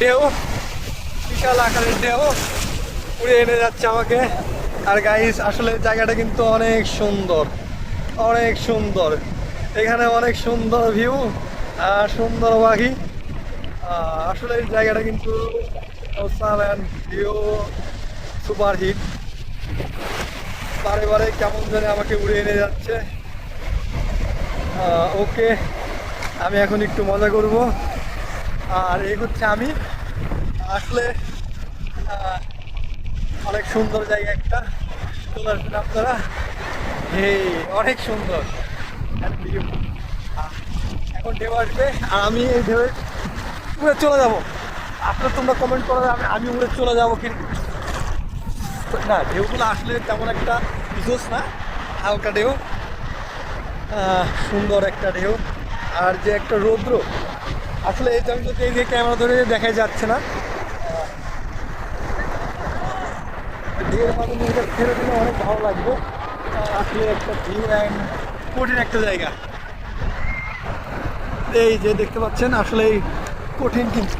ঢেউ, বিশাল আকারের ঢেউ উড়ে এনে যাচ্ছে আমাকে। আর গাইস আসলে জায়গাটা কিন্তু অনেক সুন্দর, অনেক সুন্দর। এখানে অনেক সুন্দর ভিউ আর সুন্দর পাখি। আসলে এই জায়গাটা কিন্তু ভিউ সুপার হিট। বারে বারে কেমন জানে আমাকে উড়ে এনে যাচ্ছে। ওকে, আমি এখন একটু মজা করব। আর এই হচ্ছে আমি আসলে অনেক সুন্দর জায়গা একটা, চলে আসবেন আপনারা। এই অনেক সুন্দর view। এখন ঢেউ আসবে আর আমি এই ঢেউয়ে উড়ে চলে যাব। আসলে তোমরা কমেন্ট করো আমি উড়ে চলে যাবো কি না। ঢেউগুলো আসলে তেমন একটা বিশেষ না, হালকা ঢেউ, সুন্দর একটা ঢেউ। আর যে একটা রৌদ্র, আসলে এই আমি যদি এই যে ক্যামেরা ধরে দেখা যাচ্ছে না, ঢেউয়ের মাঝে নিজেকে ছেড়ে দিলে অনেক ভালো লাগবে। আসলে একটা ভিউ অ্যান্ড কঠিন একটা জায়গা। এই যে দেখতে পাচ্ছেন আসলে এই কঠিন কিন্তু